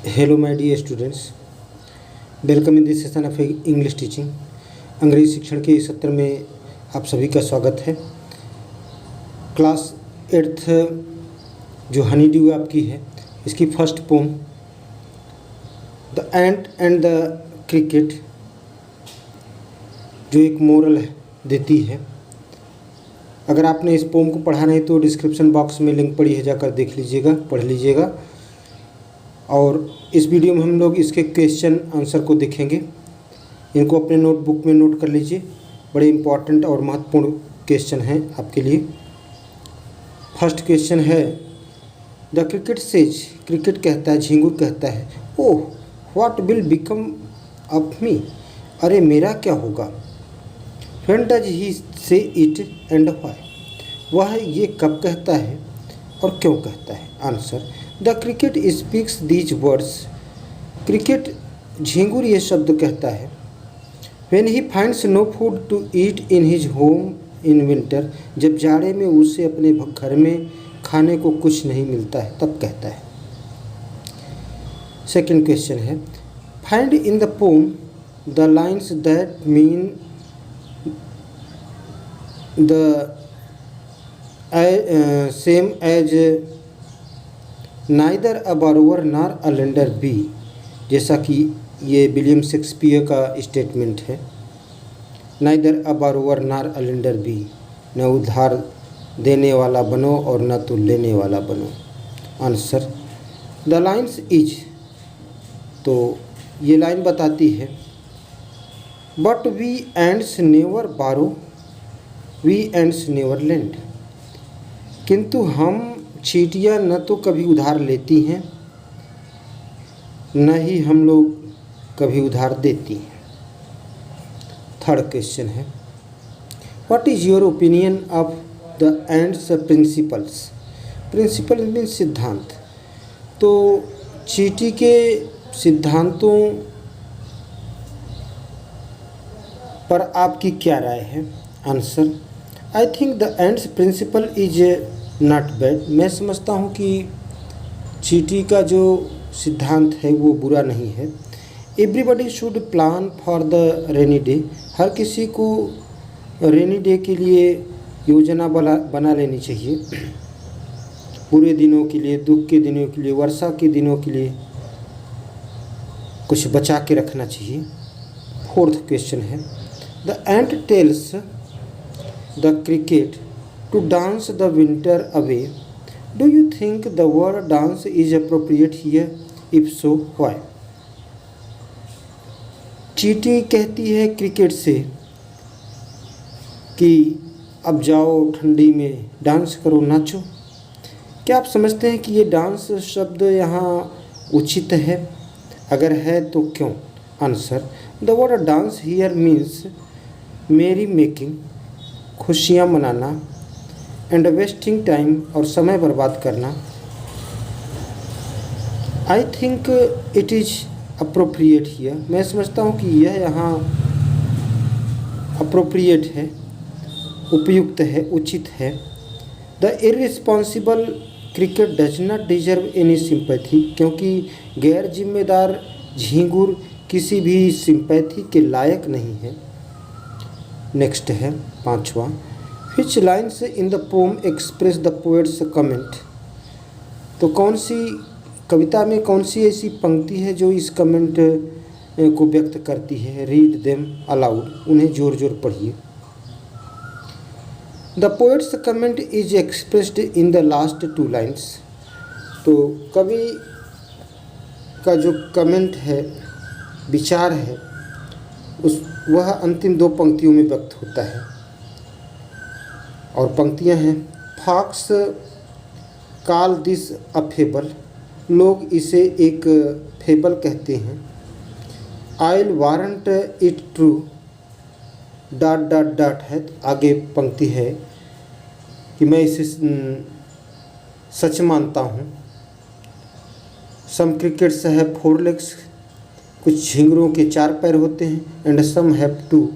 Hello my dear students, welcome in this session of English teaching. अंग्रेजी शिक्षण के इस सत्र में आप सभी का स्वागत है। क्लास 8th जो हनी ड्यू आपकी है, इसकी first poem the ant and the cricket जो एक मोरल देती है। अगर आपने इस पोम को पढ़ा नहीं तो डिस्क्रिप्शन बॉक्स में लिंक पड़ी है, जाकर देख लीजिएगा, पढ़ लीजिएगा। और इस वीडियो में हम लोग इसके क्वेश्चन आंसर को देखेंगे। इनको अपने नोटबुक में नोट कर लीजिए, बड़े इम्पॉर्टेंट और महत्वपूर्ण क्वेश्चन हैं आपके लिए। फर्स्ट क्वेश्चन है, द क्रिकेट सेज, क्रिकेट कहता है, झिंगुर कहता है, oh what will become of me, अरे मेरा क्या होगा। व्हेन डज ही से इट एंड व्हाई, वह ये कब कहता है और क्यों कहता है। Answer, the cricket speaks these words, cricket झिंगुर ये शब्द कहता है। When he finds no food to eat in his home in winter, जब जाड़े में उसे अपने घर में खाने को कुछ नहीं मिलता है तब कहता है। सेकेंड क्वेश्चन है, find in the poem the lines that mean the same as neither a borrower nor a lender be, जैसा कि ये विलियम शेक्सपियर का स्टेटमेंट है। Neither a borrower nor a lender B, न उधार देने वाला बनो और न तो लेने वाला बनो। आंसर, द लाइन्स इज, तो ये लाइन बताती है, बट वी एंड्स नेवर बारो, वी एंड्स नेवर लेंड, किंतु हम चींटियाँ न तो कभी उधार लेती हैं न ही हम लोग कभी उधार देती हैं। थर्ड क्वेश्चन है, what is your opinion of the ant's principles, principle mean सिद्धांत, तो चींटी के सिद्धांतों पर आपकी क्या राय है। Answer, I think the ant's principle is not bad, मैं समझता हूँ कि चींटी का जो सिद्धांत है वो बुरा नहीं है। Everybody should plan for the rainy day, हर किसी को रेनी डे के लिए योजना बना लेनी चाहिए, बुरे दिनों के लिए, दुख के दिनों के लिए, वर्षा के दिनों के लिए कुछ बचा के रखना चाहिए। फोर्थ क्वेश्चन है, the ant tells the cricket to dance the winter away. Do you think the word dance is appropriate here? If so, why? चींटी कहती है क्रिकेट से कि अब जाओ ठंडी में डांस करो, नाचो। क्या आप समझते हैं कि ये डांस शब्द यहाँ उचित है? अगर है तो क्यों? Answer, the word dance here means मेरी मेकिंग, खुशियाँ मनाना, एंड वेस्टिंग टाइम, और समय बर्बाद करना। I think it is appropriate here, मैं समझता हूँ कि यह यहाँ अप्रोप्रिएट है, उपयुक्त है, उचित है। The irresponsible cricket does not deserve any sympathy, क्योंकि गैर जिम्मेदार झींगुर किसी भी सिंपैथी के लायक नहीं है। नेक्स्ट है पांचवा, which lines in the poem express the poet's comment, तो कौन सी कविता में कौन सी ऐसी पंक्ति है जो इस कमेंट को व्यक्त करती है। रीड देम अलाउड, उन्हें जोर जोर पढ़िए। The poet's comment is expressed in the last two lines, तो कवि का जो कमेंट है, विचार है, वह अंतिम दो पंक्तियों में व्यक्त होता है। और पंक्तियां हैं, folks call this a fable, लोग इसे एक फेबल कहते हैं। I will warrant it true, dot dot dot है, आगे पंक्ति है कि मैं इसे सच मानता हूँ। सम क्रिकेट्स हैव 4 legs, कुछ झिंगुरों के 4 पैर होते हैं। एंड सम हैव 2,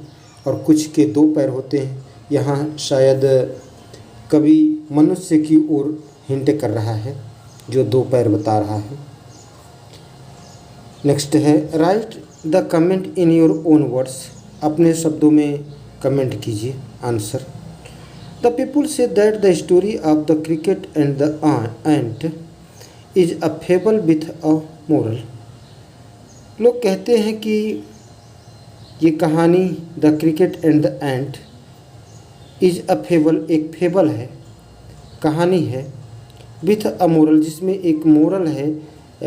और कुछ के 2 पैर होते हैं। यहाँ शायद कवि मनुष्य की ओर हिंट कर रहा है जो 2 पैर बता रहा है। नेक्स्ट है right the comment in your own words, अपने शब्दों में कमेंट कीजिए answer. The people say that the story of the cricket and the ant is a fable with a moral, लोग कहते हैं कि ये कहानी the cricket and the ant is a fable, एक फेबल है, कहानी है, विथ अ मोरल, जिसमें एक मोरल है,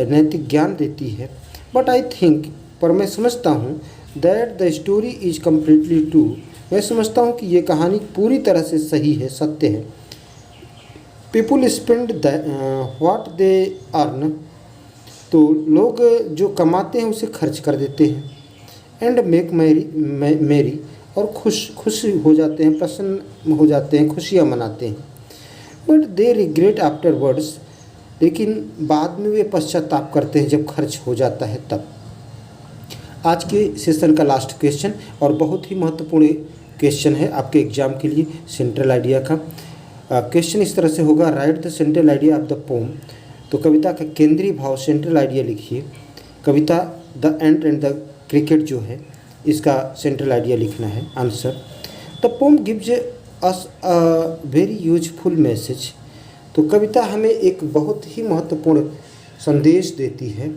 नैतिक ज्ञान देती है। बट आई थिंक, पर मैं समझता हूँ, that the story is completely true, मैं समझता हूँ कि ये कहानी पूरी तरह से सही है, सत्य है। People spend what they earn, तो लोग जो कमाते हैं उसे खर्च कर देते हैं। एंड मेक मेरी, और खुश हो जाते हैं, प्रसन्न हो जाते हैं, खुशियाँ मनाते हैं। बट दे रिग्रेट आफ्टरवर्ड्स, लेकिन बाद में वे पश्चाताप करते हैं जब खर्च हो जाता है तब। आज के सेशन का लास्ट क्वेश्चन और बहुत ही महत्वपूर्ण क्वेश्चन है आपके एग्जाम के लिए, सेंट्रल आइडिया का। क्वेश्चन इस तरह से होगा, write the central idea of the poem, तो कविता का केंद्रीय भाव सेंट्रल आइडिया लिखिए। कविता the ant and the cricket जो है इसका सेंट्रल आइडिया लिखना है answer. The poem gives us a very useful message, तो कविता हमें एक बहुत ही महत्वपूर्ण संदेश देती है।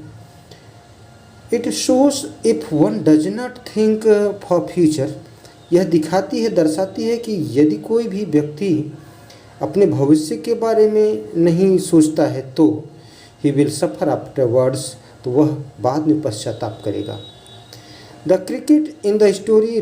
It shows if one does not think for future, यह दिखाती है, दर्शाती है कि यदि कोई भी व्यक्ति अपने भविष्य के बारे में नहीं सोचता है तो ही विल सफ़र आफ्टरवर्ड्स, तो वह बाद में पश्चाताप करेगा। The cricket in the story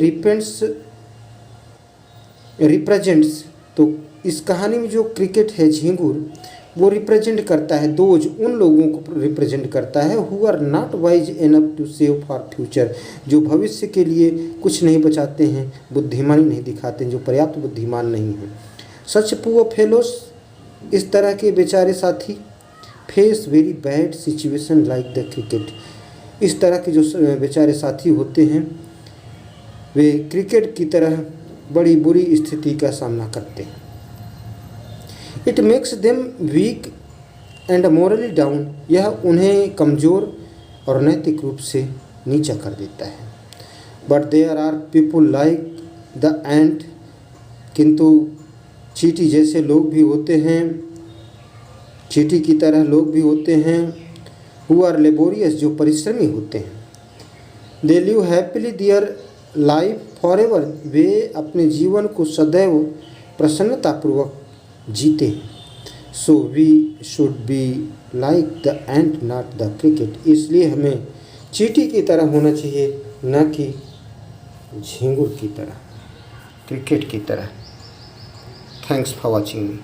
represents, तो इस कहानी में जो क्रिकेट है झींगुर, वो रिप्रेजेंट करता है, दोज, उन लोगों को रिप्रेजेंट करता है who are not wise enough to save for future, जो भविष्य के लिए कुछ नहीं बचाते हैं, बुद्धिमानी नहीं दिखाते हैं, जो पर्याप्त बुद्धिमान नहीं हैं। सच पुअर फेलोस, इस तरह के बेचारे साथी, face very bad situation like the cricket, इस तरह के जो बेचारे साथी होते हैं वे क्रिकेट की तरह बड़ी बुरी स्थिति का सामना करते हैं। It makes them weak and morally down, यह उन्हें कमज़ोर और नैतिक रूप से नीचा कर देता है। But there are people like the ant, किंतु चींटी जैसे लोग भी होते हैं, चींटी की तरह लोग भी होते हैं, हु आर लेबोरियस, जो परिश्रमी होते हैं। They live happily their life forever, वे अपने जीवन को सदैव प्रसन्नतापूर्वक जीते हैं। So we should be like the ant not the cricket, इसलिए हमें चींटी की तरह होना चाहिए, न कि झींगुर की तरह, क्रिकेट की तरह। Thanks for watching me.